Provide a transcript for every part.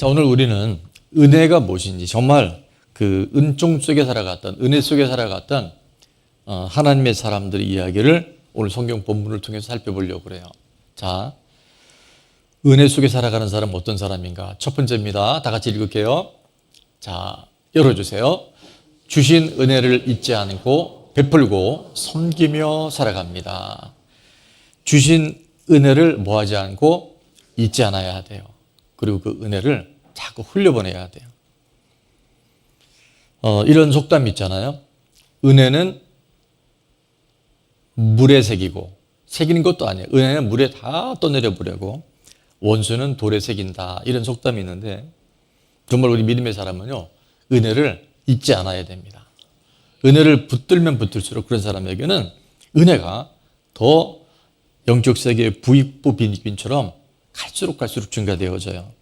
자, 오늘 우리는 은혜가 무엇인지, 정말 그 은총 속에 살아갔던, 은혜 속에 살아갔던 하나님의 사람들의 이야기를 오늘 성경 본문을 통해서 살펴보려고 그래요. 자, 은혜 속에 살아가는 사람은 어떤 사람인가? 첫 번째입니다. 다 같이 읽을게요. 자, 열어주세요. 주신 은혜를 잊지 않고 베풀고 섬기며 살아갑니다. 주신 은혜를 뭐하지 않고 잊지 않아야 돼요. 그리고 그 은혜를 자꾸 흘려보내야 돼요. 이런 속담이 있잖아요. 은혜는 물에 새기고, 새기는 것도 아니에요. 은혜는 물에 다 떠내려 보려고, 원수는 돌에 새긴다. 이런 속담이 있는데, 정말 우리 믿음의 사람은요, 은혜를 잊지 않아야 됩니다. 은혜를 붙들면 붙들수록 그런 사람에게는 은혜가 더 영적 세계의 부익부 빈처럼 갈수록 증가되어져요.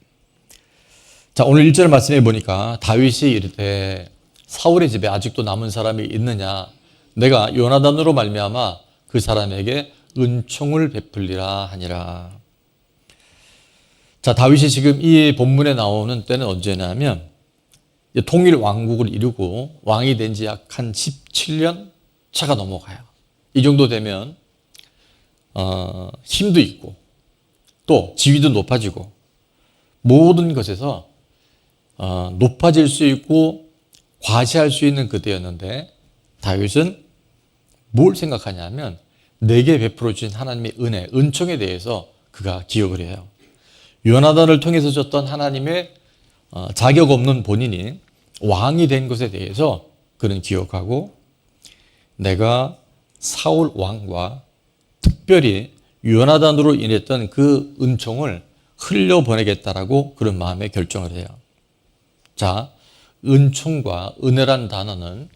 자, 오늘 1절 말씀해 보니까 다윗이 이르되 사울의 집에 아직도 남은 사람이 있느냐? 내가 요나단으로 말미암아 그 사람에게 은총을 베풀리라 하니라. 자, 다윗이 지금 이 본문에 나오는 때는 언제냐면 통일 왕국을 이루고 왕이 된 지 약 한 17년 차가 넘어가요. 이 정도 되면 힘도 있고 또 지위도 높아지고 모든 것에서 높아질 수 있고 과시할 수 있는 그때였는데, 다윗은 뭘 생각하냐면 내게 베풀어 주신 하나님의 은혜, 은총에 대해서 그가 기억을 해요. 요나단을 통해서 줬던 하나님의 자격 없는 본인이 왕이 된 것에 대해서 그는 기억하고, 내가 사울 왕과 특별히 요나단으로 인했던 그 은총을 흘려보내겠다라고 그런 마음에 결정을 해요. 자, 은총과 은혜란 단어는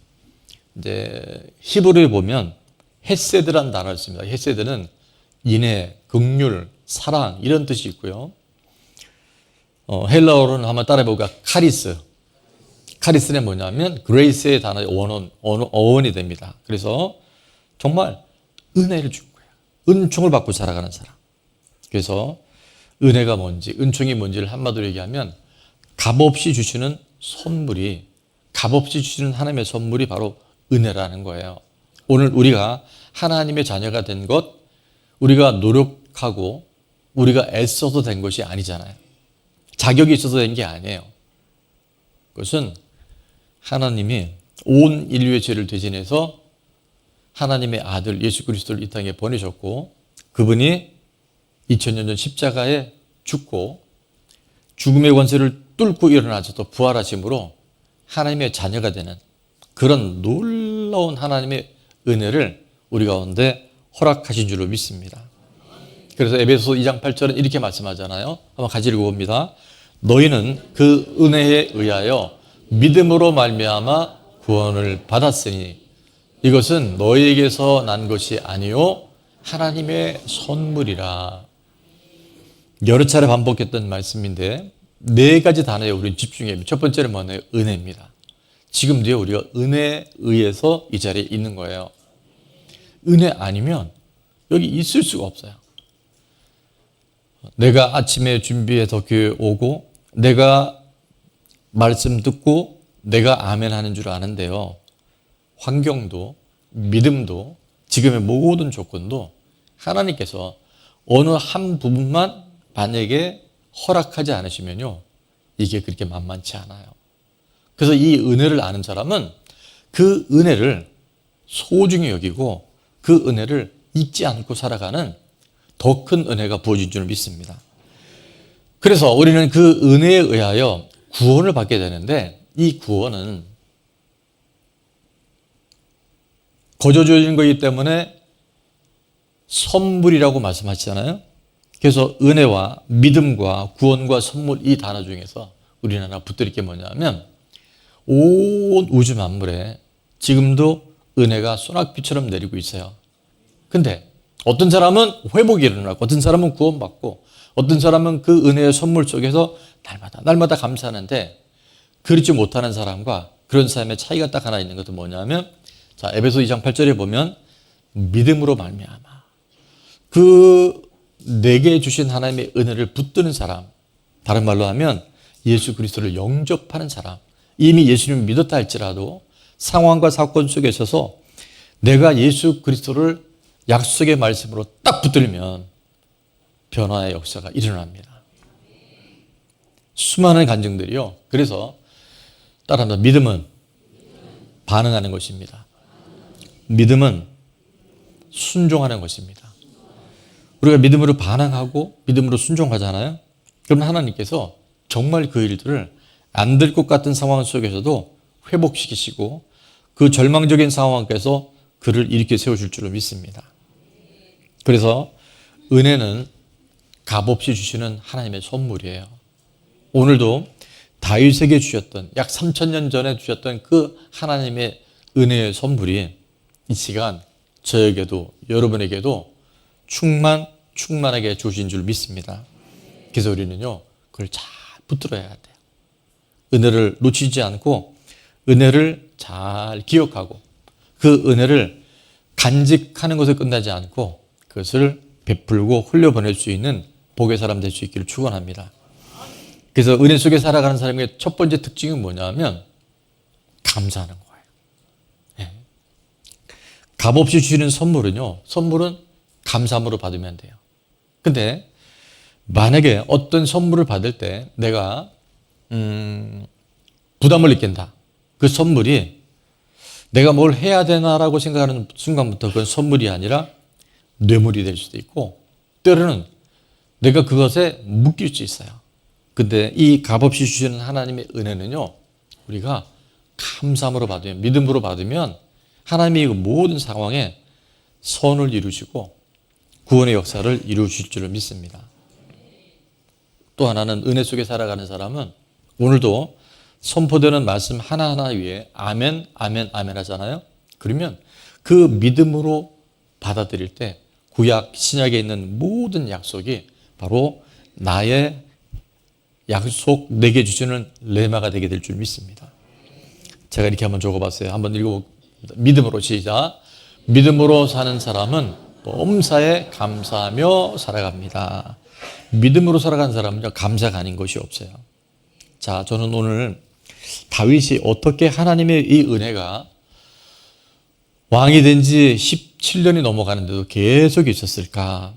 이제 히브리에 보면 헤세드란 단어가 있습니다. 헤세드는 인애, 긍휼, 사랑 이런 뜻이 있고요. 헬라어로는 한번 따라해볼까? 카리스. 카리스는 뭐냐면 그레이스의 단어의 어원이 됩니다. 그래서 정말 은혜를 준 거예요. 은총을 받고 살아가는 사람. 그래서 은혜가 뭔지, 은총이 뭔지를 한마디로 얘기하면 값없이 주시는 선물이, 값없이 주시는 하나님의 선물이 바로 은혜라는 거예요. 오늘 우리가 하나님의 자녀가 된 것, 우리가 노력하고 우리가 애써서 된 것이 아니잖아요. 자격이 있어서 된 게 아니에요. 그것은 하나님이 온 인류의 죄를 대신해서 하나님의 아들 예수 그리스도를 이 땅에 보내셨고, 그분이 2000년 전 십자가에 죽고 죽음의 권세를 뚫고 일어나셔서 부활하심으로 하나님의 자녀가 되는 그런 놀라운 하나님의 은혜를 우리 가운데 허락하신 줄로 믿습니다. 그래서 에베소서 2장 8절은 이렇게 말씀하잖아요. 한번 같이 읽어봅니다. 너희는 그 은혜에 의하여 믿음으로 말미암아 구원을 받았으니 이것은 너희에게서 난 것이 아니요 하나님의 선물이라. 여러 차례 반복했던 말씀인데 네 가지 단어에 우리는 집중해야 합니다. 첫 번째는 뭐냐면 은혜입니다. 지금도요, 우리가 은혜에 의해서 이 자리에 있는 거예요. 은혜 아니면 여기 있을 수가 없어요. 내가 아침에 준비해서 교회 오고 내가 말씀 듣고 내가 아멘 하는 줄 아는데요, 환경도 믿음도 지금의 모든 조건도 하나님께서 어느 한 부분만 만약에 허락하지 않으시면요, 이게 그렇게 만만치 않아요. 그래서 이 은혜를 아는 사람은 그 은혜를 소중히 여기고 그 은혜를 잊지 않고 살아가는 더 큰 은혜가 부어진 줄 믿습니다. 그래서 우리는 그 은혜에 의하여 구원을 받게 되는데, 이 구원은 거저 주어진 거기 때문에 선물이라고 말씀하시잖아요. 그래서 은혜와 믿음과 구원과 선물, 이 단어 중에서 우리는 하나 붙들릴 게 뭐냐면 온 우주 만물에 지금도 은혜가 소낙비처럼 내리고 있어요. 근데 어떤 사람은 회복이 일어나고 어떤 사람은 구원받고 어떤 사람은 그 은혜의 선물 속에서 날마다 감사하는데, 그렇지 못하는 사람과 그런 사람의 차이가 딱 하나 있는 것도 뭐냐면, 자, 에베소 2장 8절에 보면 믿음으로 말미암아 그 내게 주신 하나님의 은혜를 붙드는 사람, 다른 말로 하면 예수 그리스도를 영접하는 사람, 이미 예수님을 믿었다 할지라도 상황과 사건 속에 있어서 내가 예수 그리스도를 약속의 말씀으로 딱 붙들면 변화의 역사가 일어납니다. 수많은 간증들이요. 그래서 따라합니다. 믿음은 반응하는 것입니다. 믿음은 순종하는 것입니다. 우리가 믿음으로 반응하고 믿음으로 순종하잖아요. 그럼 하나님께서 정말 그 일들을 안 될 것 같은 상황 속에서도 회복시키시고 그 절망적인 상황에서 그를 일으켜 세우실 줄로 믿습니다. 그래서 은혜는 값없이 주시는 하나님의 선물이에요. 오늘도 다윗에게 주셨던 약 3000년 전에 주셨던 그 하나님의 은혜의 선물이 이 시간 저에게도 여러분에게도 충만하게 주신 줄 믿습니다. 그래서 우리는요 그걸 잘 붙들어야 돼요. 은혜를 놓치지 않고 은혜를 잘 기억하고 그 은혜를 간직하는 것에 끝나지 않고 그것을 베풀고 흘려보낼 수 있는 복의 사람 될 수 있기를 축원합니다. 그래서 은혜 속에 살아가는 사람의 첫 번째 특징은 뭐냐면 감사하는 거예요. 네. 값없이 주시는 선물은요, 선물은 감사함으로 받으면 돼요. 근데 만약에 어떤 선물을 받을 때 내가 부담을 느낀다. 그 선물이 내가 뭘 해야 되나라고 생각하는 순간부터 그건 선물이 아니라 뇌물이 될 수도 있고 때로는 내가 그것에 묶일 수 있어요. 근데 이 값없이 주시는 하나님의 은혜는요, 우리가 감사함으로 받으면, 믿음으로 받으면 하나님이 그 모든 상황에 선을 이루시고 구원의 역사를 이루실 줄을 믿습니다. 또 하나는 은혜 속에 살아가는 사람은 오늘도 선포되는 말씀 하나하나 위에 아멘, 아멘, 아멘 하잖아요. 그러면 그 믿음으로 받아들일 때 구약, 신약에 있는 모든 약속이 바로 나의 약속 내게 주시는 레마가 되게 될 줄 믿습니다. 제가 이렇게 한번 적어봤어요. 한번 읽어봅니다. 믿음으로 시작. 믿음으로 사는 사람은 범사에 감사하며 살아갑니다. 믿음으로 살아가는 사람은요, 감사가 아닌 것이 없어요. 자, 저는 오늘 다윗이 어떻게 하나님의 이 은혜가 왕이 된 지 17년이 넘어가는데도 계속 있었을까?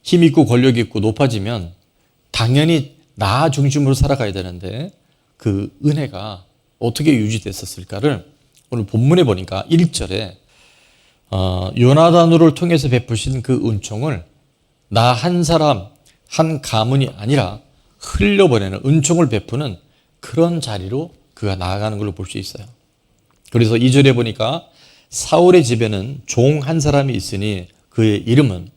힘 있고 권력 있고 높아지면 당연히 나 중심으로 살아가야 되는데 그 은혜가 어떻게 유지됐었을까를 오늘 본문에 보니까 1절에 요나단을 통해서 베푸신 그 은총을 나 한 사람, 한 가문이 아니라 흘려보내는 은총을 베푸는 그런 자리로 그가 나아가는 걸로 볼 수 있어요. 그래서 2절에 보니까 사울의 집에는 종 한 사람이 있으니 그의 이름은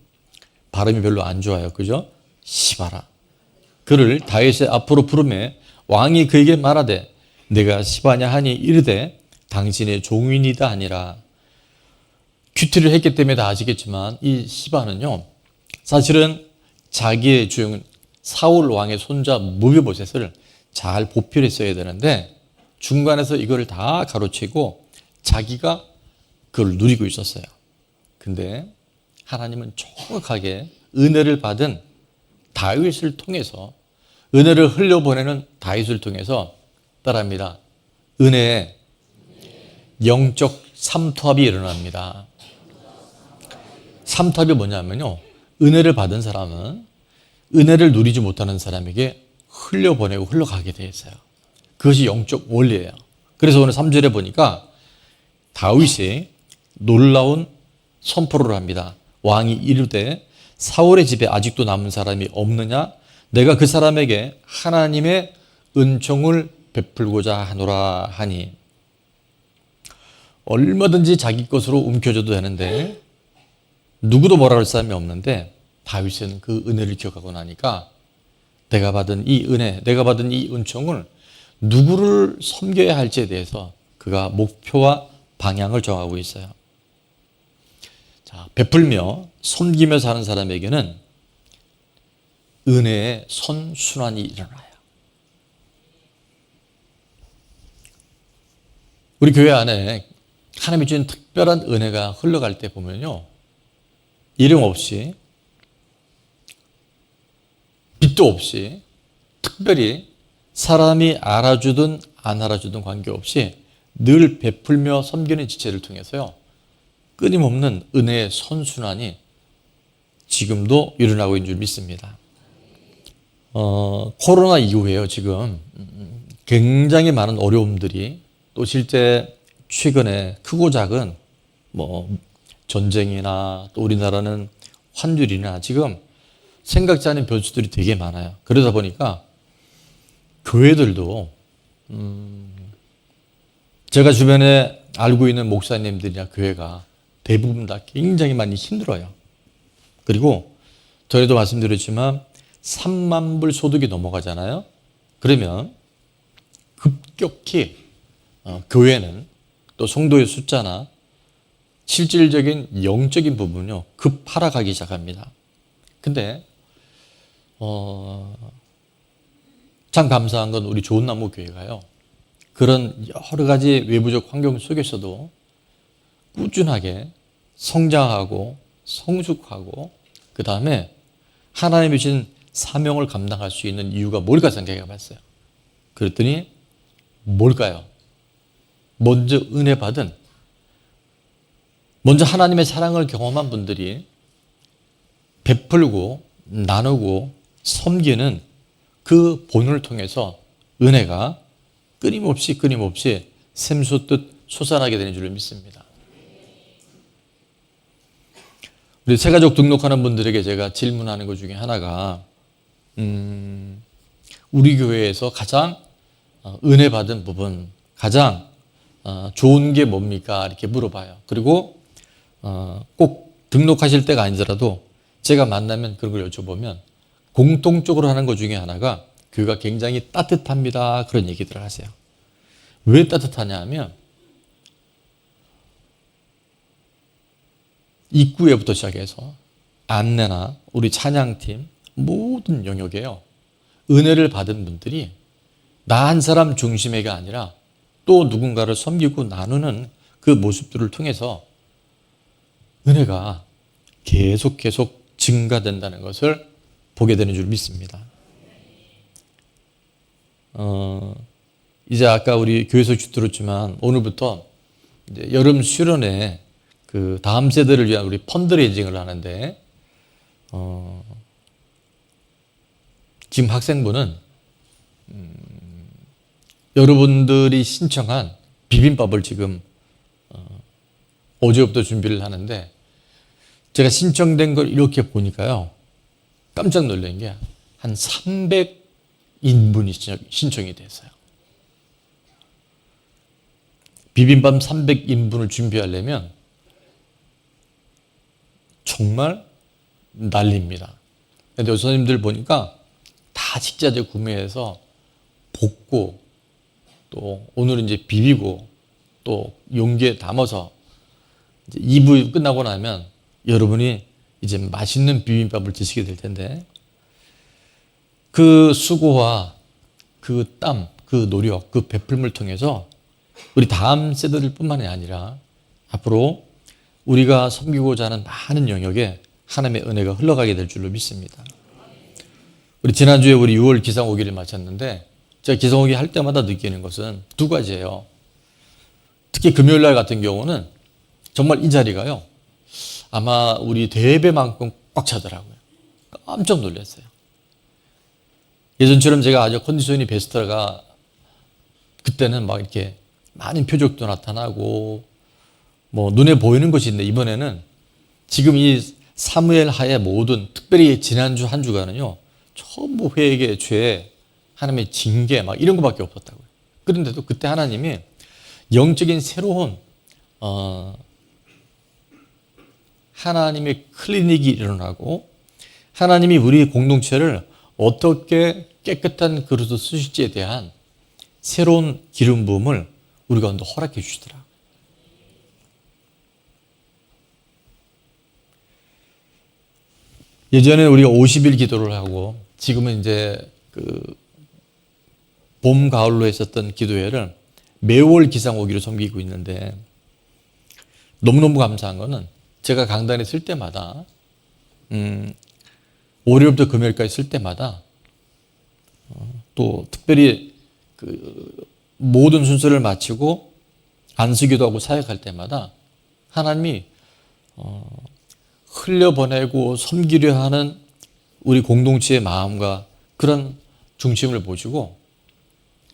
발음이 별로 안 좋아요. 그죠? 시바라. 그를 다윗의 앞으로 부르매 왕이 그에게 말하되 내가 시바냐 하니 이르되 당신의 종인이다 하니라. 큐티를 했기 때문에 다 아시겠지만 이 시바는요, 사실은 자기의 주인 사울 왕의 손자 무비보셋을 잘 보필했어야 되는데 중간에서 이걸 다 가로채고 자기가 그걸 누리고 있었어요. 근데 하나님은 정확하게 은혜를 받은 다윗을 통해서, 은혜를 흘려보내는 다윗을 통해서 따라합니다. 은혜의 영적 삼투압이 일어납니다. 삼투압이 뭐냐면요, 은혜를 받은 사람은 은혜를 누리지 못하는 사람에게 흘려보내고 흘러가게 돼 있어요. 그것이 영적 원리예요. 그래서 오늘 3절에 보니까 다윗이 놀라운 선포를 합니다. 왕이 이르되 사울의 집에 아직도 남은 사람이 없느냐? 내가 그 사람에게 하나님의 은총을 베풀고자 하노라 하니. 얼마든지 자기 것으로 움켜줘도 되는데 누구도 뭐라 할 사람이 없는데 다윗은 그 은혜를 기억하고 나니까 내가 받은 이 은혜, 내가 받은 이 은총을 누구를 섬겨야 할지에 대해서 그가 목표와 방향을 정하고 있어요. 자, 베풀며 섬기며 사는 사람에게는 은혜의 선순환이 일어나요. 우리 교회 안에 하나님이 주신 특별한 은혜가 흘러갈 때 보면요, 이름 없이, 빚도 없이 특별히 사람이 알아주든 안 알아주든 관계없이 늘 베풀며 섬기는 지체를 통해서요, 끊임없는 은혜의 선순환이 지금도 일어나고 있는 줄 믿습니다. 코로나 이후에요, 지금 굉장히 많은 어려움들이, 또 실제 최근에 크고 작은 전쟁이나 또 우리나라는 환율이나 지금 생각지 않은 변수들이 되게 많아요. 그러다 보니까 교회들도 제가 주변에 알고 있는 목사님들이나 교회가 대부분 다 굉장히 많이 힘들어요. 그리고 전에도 말씀드렸지만 3만 불 소득이 넘어가잖아요. 그러면 급격히 교회는 또 성도의 숫자나 실질적인 영적인 부분은요, 급 하락하기 시작합니다. 근데 참 감사한 건 우리 좋은나무 교회가요, 그런 여러 가지 외부적 환경 속에서도 꾸준하게 성장하고 성숙하고, 그 다음에 하나님이 주신 사명을 감당할 수 있는 이유가 뭘까 생각해 봤어요. 그랬더니 뭘까요? 먼저 은혜 받은, 먼저 하나님의 사랑을 경험한 분들이 베풀고 나누고 섬기는 그 본을 통해서 은혜가 끊임없이 샘솟듯 솟아나게 되는 줄 믿습니다. 우리 새가족 등록하는 분들에게 제가 질문하는 것 중에 하나가 우리 교회에서 가장 은혜 받은 부분, 가장 좋은 게 뭡니까? 이렇게 물어봐요. 그리고 꼭 등록하실 때가 아니더라도 제가 만나면 그런 걸 여쭤보면 공통적으로 하는 것 중에 하나가 교회가 굉장히 따뜻합니다, 그런 얘기들을 하세요. 왜 따뜻하냐 하면 입구에부터 시작해서 안내나 우리 찬양팀 모든 영역에요, 은혜를 받은 분들이 나 한 사람 중심의가 아니라 또 누군가를 섬기고 나누는 그 모습들을 통해서 은혜가 계속 증가된다는 것을 보게 되는 줄 믿습니다. 이제 아까 우리 교회에서 들었지만 오늘부터 이제 여름 수련회 그 다음 세대를 위한 우리 펀드레이징을 하는데, 지금 학생부는 여러분들이 신청한 비빔밥을 지금 어제부터 준비를 하는데, 제가 신청된 걸 이렇게 보니까요, 깜짝 놀란 게 한 300인분이 신청이 됐어요. 비빔밥 300인분을 준비하려면 정말 난리입니다. 근데 교수님들 보니까 다 식자재 구매해서 볶고, 또 오늘은 이제 비비고, 또 용기에 담아서 이제 2부 끝나고 나면 여러분이 이제 맛있는 비빔밥을 드시게 될 텐데, 그 수고와 그 땀, 그 노력, 그 베풀음을 통해서 우리 다음 세대들 뿐만이 아니라 앞으로 우리가 섬기고자 하는 많은 영역에 하나님의 은혜가 흘러가게 될 줄로 믿습니다. 우리 지난주에 우리 6월 기상오기를 마쳤는데, 제가 기상오기 할 때마다 느끼는 것은 두 가지예요. 특히 금요일 날 같은 경우는 정말 이 자리가요, 아마 우리 대배만큼 꽉 차더라고요. 깜짝 놀랐어요. 예전처럼 제가 아주 컨디션이 베스트가, 그때는 막 이렇게 많은 표적도 나타나고 눈에 보이는 것이 있는데, 이번에는 지금 이 사무엘 하의 모든, 특별히 지난주 한 주간은요, 전부 회개, 죄, 하나님의 징계 막 이런 것밖에 없었다고요. 그런데도 그때 하나님이 영적인 새로운 하나님의 클리닉이 일어나고, 하나님이 우리 공동체를 어떻게 깨끗한 그릇으로 쓰실지에 대한 새로운 기름 부음을 우리 가운데 허락해 주시더라. 예전에 우리가 50일 기도를 하고, 지금은 이제 봄, 가을로 했었던 기도회를 매월 기상오기로 섬기고 있는데, 너무너무 감사한 거는 제가 강단에 쓸 때마다 월요일부터 금요일까지 쓸 때마다 또 특별히 그 모든 순서를 마치고 안수기도 하고 사역할 때마다 하나님이 흘려보내고 섬기려 하는 우리 공동체의 마음과 그런 중심을 보시고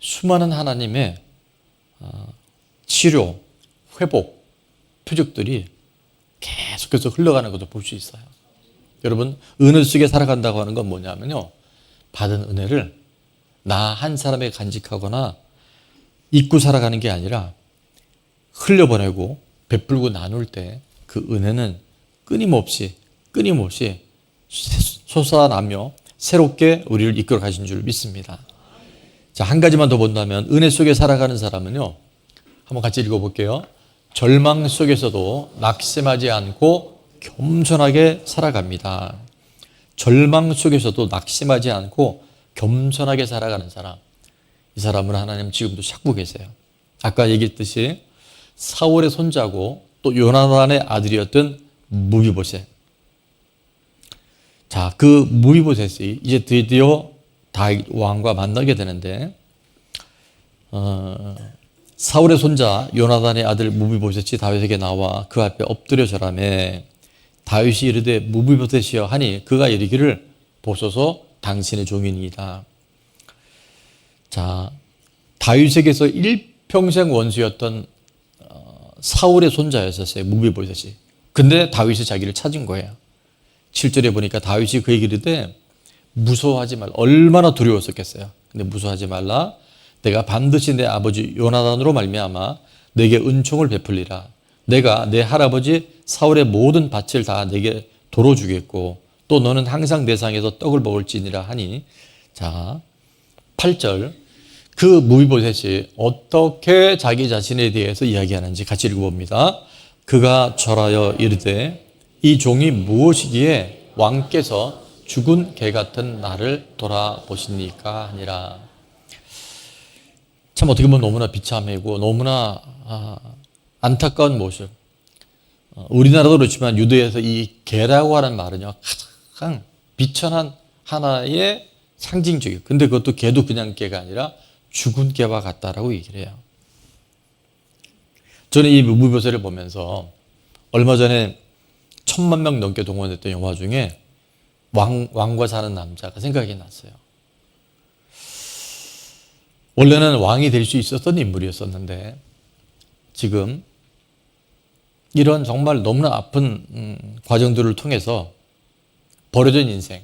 수많은 하나님의 치료, 회복, 표적들이 계속해서 흘러가는 것을 볼 수 있어요. 여러분, 은혜 속에 살아간다고 하는 건 뭐냐면요, 받은 은혜를 나 한 사람에게 간직하거나 잊고 살아가는 게 아니라 흘려보내고 베풀고 나눌 때 그 은혜는 끊임없이 솟아나며 새롭게 우리를 이끌어 가신 줄 믿습니다. 자, 한 가지만 더 본다면 은혜 속에 살아가는 사람은요, 한번 같이 읽어볼게요. 절망 속에서도 낙심하지 않고 겸손하게 살아갑니다. 절망 속에서도 낙심하지 않고 겸손하게 살아가는 사람, 이 사람은 하나님 지금도 찾고 계세요. 아까 얘기했듯이 사울의 손자고 또 요나단의 아들이었던 무비보셋. 자, 그 무비보셋이 이제 드디어 다윗 왕과 만나게 되는데 사울의 손자 요나단의 아들 무비보셋이 다윗에게 나와 그 앞에 엎드려 절하매 다윗이 이르되 무비보셋이여 하니 그가 이르기를 보소서 당신의 종이니이다. 자, 다윗에게서 일평생 원수였던 사울의 손자였었어요, 무비보셋이. 근데 다윗이 자기를 찾은 거예요. 7절에 보니까 다윗이 그에게 이르되 무서워하지 말라. 얼마나 두려웠었겠어요. 근데 무서워하지 말라. 내가 반드시 내 아버지 요나단으로 말미암아 내게 은총을 베풀리라. 내가 내 할아버지 사울의 모든 밭을 다 내게 도로 주겠고 또 너는 항상 내 상에서 떡을 먹을지니라 하니. 자, 8절. 그 무비보셋이 어떻게 자기 자신에 대해서 이야기하는지 같이 읽어봅니다. 그가 절하여 이르되 이 종이 무엇이기에 왕께서 죽은 개 같은 나를 돌아보시니까 하니라. 참 어떻게 보면 너무나 비참하고 너무나 안타까운 모습. 우리나라도 그렇지만 유대에서 이 개라고 하는 말은요, 가장 비천한 하나의 상징적이에요. 근데 그것도 개도 그냥 개가 아니라 죽은 개와 같다라고 얘기를 해요. 저는 이 무비보셋을 보면서 얼마 전에 1000만 명 넘게 동원됐던 영화 중에 왕과 사는 남자가 생각이 났어요. 원래는 왕이 될 수 있었던 인물이었었는데 지금 이런 정말 너무나 아픈 과정들을 통해서 버려진 인생.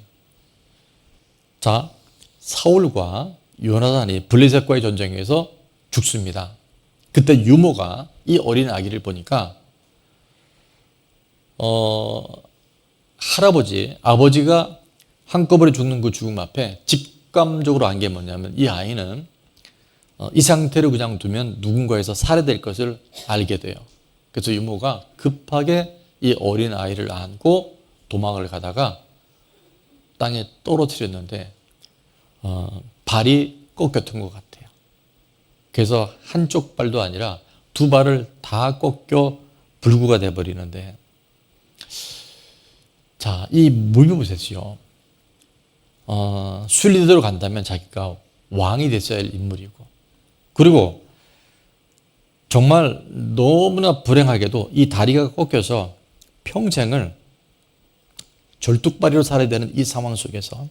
자, 사울과 요나단이 블레셋과의 전쟁에서 죽습니다. 그때 유모가 이 어린 아기를 보니까 아버지가 한꺼번에 죽는 그 죽음 앞에 직감적으로 안 게 뭐냐면 이 아이는 이 상태로 그냥 두면 누군가에서 살해될 것을 알게 돼요. 그래서 유모가 급하게 이 어린 아이를 안고 도망을 가다가 땅에 떨어뜨렸는데 발이 꺾였던 것 같아요. 그래서 한쪽 발도 아니라 두 발을 다 꺾여 불구가 돼버리는데, 자, 이 무비보셋이요, 순리대로 간다면 자기가 왕이 됐어야 할 인물이고, 그리고 정말 너무나 불행하게도 이 다리가 꺾여서 평생을 절뚝발이로 살아야 되는 이 상황 속에서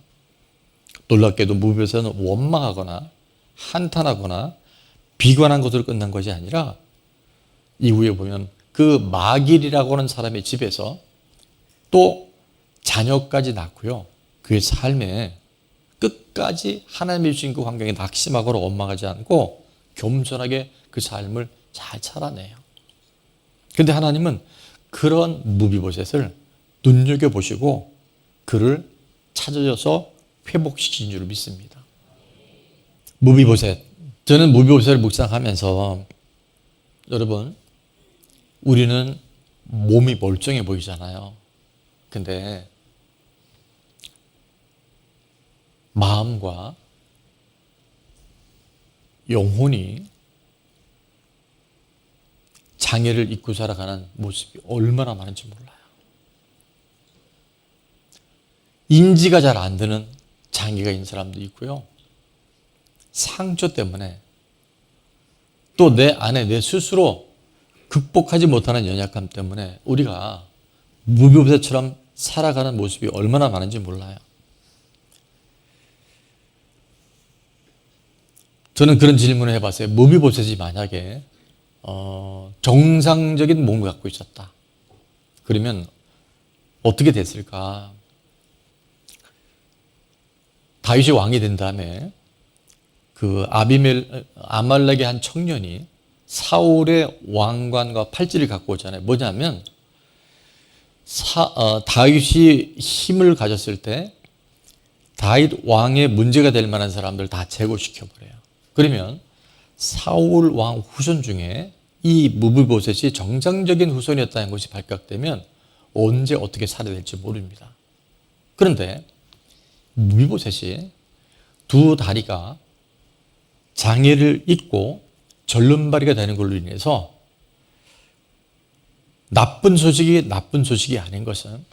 놀랍게도 무비보셋은 원망하거나 한탄하거나 비관한 것으로 끝난 것이 아니라 이후에 보면 그 마길이라고 하는 사람의 집에서 또 자녀까지 낳고요, 그의 삶에 끝까지 하나님이 주신 그 환경에 낙심하거나 원망하지 않고 겸손하게 그 삶을 잘 살아내요. 그런데 하나님은 그런 무비보셋을 눈여겨보시고 그를 찾아줘서 회복시킨 줄 믿습니다. 무비보셋. 저는 무비보셋을 묵상하면서, 여러분, 우리는 몸이 멀쩡해 보이잖아요. 근데 마음과 영혼이 장애를 입고 살아가는 모습이 얼마나 많은지 몰라요. 인지가 잘 안 되는 장애가 있는 사람도 있고요. 상처 때문에 또 내 안에 내 스스로 극복하지 못하는 연약함 때문에 우리가 무비보셋처럼 살아가는 모습이 얼마나 많은지 몰라요. 저는 그런 질문을 해봤어요. 무비보셋이 만약에 정상적인 몸을 갖고 있었다. 그러면 어떻게 됐을까? 다윗이 왕이 된 다음에 그 아말렉의 한 청년이 사울의 왕관과 팔찌를 갖고 오잖아요. 뭐냐면 다윗이 힘을 가졌을 때 다윗 왕의 문제가 될 만한 사람들 다 제거시켜버려요. 그러면 사울 왕 후손 중에 이 무비보셋이 정상적인 후손이었다는 것이 발각되면 언제 어떻게 살아야 될지 모릅니다. 그런데 무비보셋이 두 다리가 장애를 입고 절름발이가 되는 걸로 인해서 나쁜 소식이 아닌 것은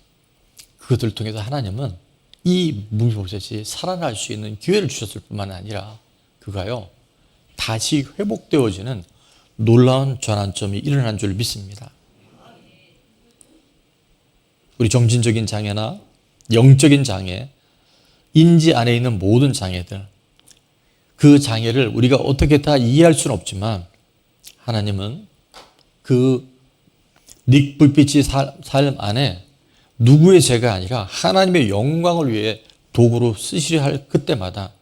그것을 통해서 하나님은 이 무비보셋이 살아날 수 있는 기회를 주셨을 뿐만 아니라 그가요 다시 회복되어지는 놀라운 전환점이 일어난 줄 믿습니다. 우리 정신적인 장애나 영적인 장애, 인지 안에 있는 모든 장애들, 그 장애를 우리가 어떻게 다 이해할 수는 없지만 하나님은 그 닉불빛의 삶 안에 누구의 죄가 아니라 하나님의 영광을 위해 도구로 쓰시려 할 그때마다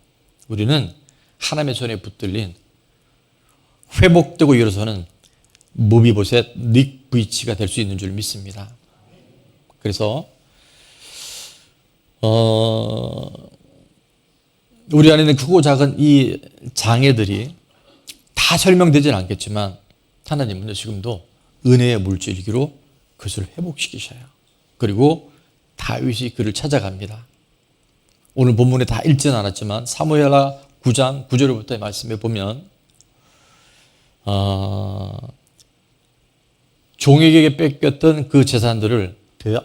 우리는 하나님의 손에 붙들린 회복되고 일어서는 무비보셋 닉불빛이 될 수 있는 줄 믿습니다. 그래서 우리 안에 있는 크고 작은 이 장애들이 다 설명되지는 않겠지만 하나님은 지금도 은혜의 물줄기로 그것을 회복시키셔요. 그리고 다윗이 그를 찾아갑니다. 오늘 본문에 다 읽지는 않았지만 사무엘하 9장 9절부터의 말씀에 보면 종에게 뺏겼던 그 재산들을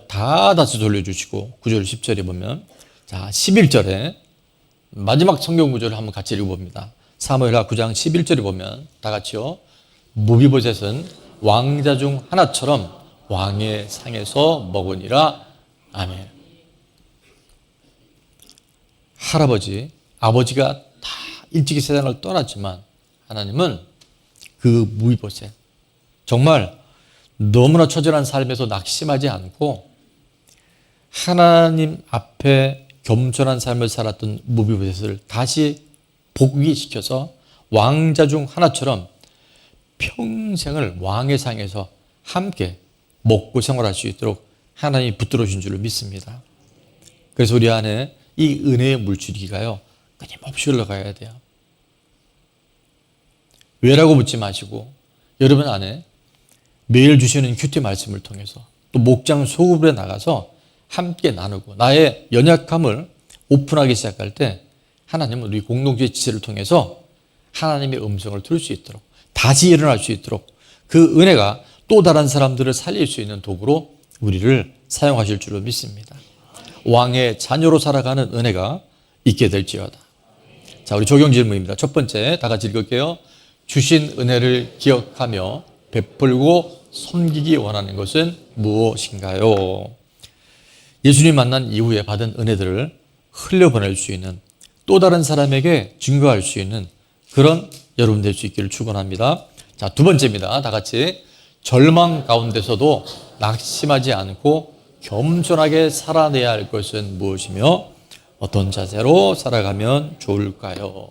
다 다시 돌려주시고 9절 10절에 보면 자 11절에 마지막 성경 구절을 한번 같이 읽어봅니다. 사무엘하 9장 11절에 보면 다 같이요. 무비보셋은 왕자 중 하나처럼 왕의 상에서 먹으니라. 아멘. 할아버지, 아버지가 다 일찍이 세상을 떠났지만 하나님은 그 무비보셋 정말 너무나 처절한 삶에서 낙심하지 않고 하나님 앞에 겸손한 삶을 살았던 무비보셋을 다시 복위시켜서 왕자 중 하나처럼 평생을 왕의 상에서 함께 먹고 생활할 수 있도록 하나님이 붙들어 주신 줄로 믿습니다. 그래서 우리 안에 이 은혜의 물줄기가요 끊임없이 흘러가야 돼요. 왜라고 묻지 마시고 여러분 안에 매일 주시는 큐티 말씀을 통해서 또 목장 소그룹에 나가서 함께 나누고 나의 연약함을 오픈하기 시작할 때 하나님은 우리 공동체의 지체를 통해서 하나님의 음성을 들을 수 있도록 다시 일어날 수 있도록 그 은혜가 또 다른 사람들을 살릴 수 있는 도구로 우리를 사용하실 줄로 믿습니다. 왕의 자녀로 살아가는 은혜가 있게 될지어다. 자, 우리 적용 질문입니다. 첫 번째 다 같이 읽을게요. 주신 은혜를 기억하며 베풀고 섬기기 원하는 것은 무엇인가요? 예수님 만난 이후에 받은 은혜들을 흘려보낼 수 있는 또 다른 사람에게 증거할 수 있는 그런 여러분 될 수 있기를 축원합니다. 자, 두 번째입니다. 다 같이 절망 가운데서도 낙심하지 않고 겸손하게 살아내야 할 것은 무엇이며 어떤 자세로 살아가면 좋을까요?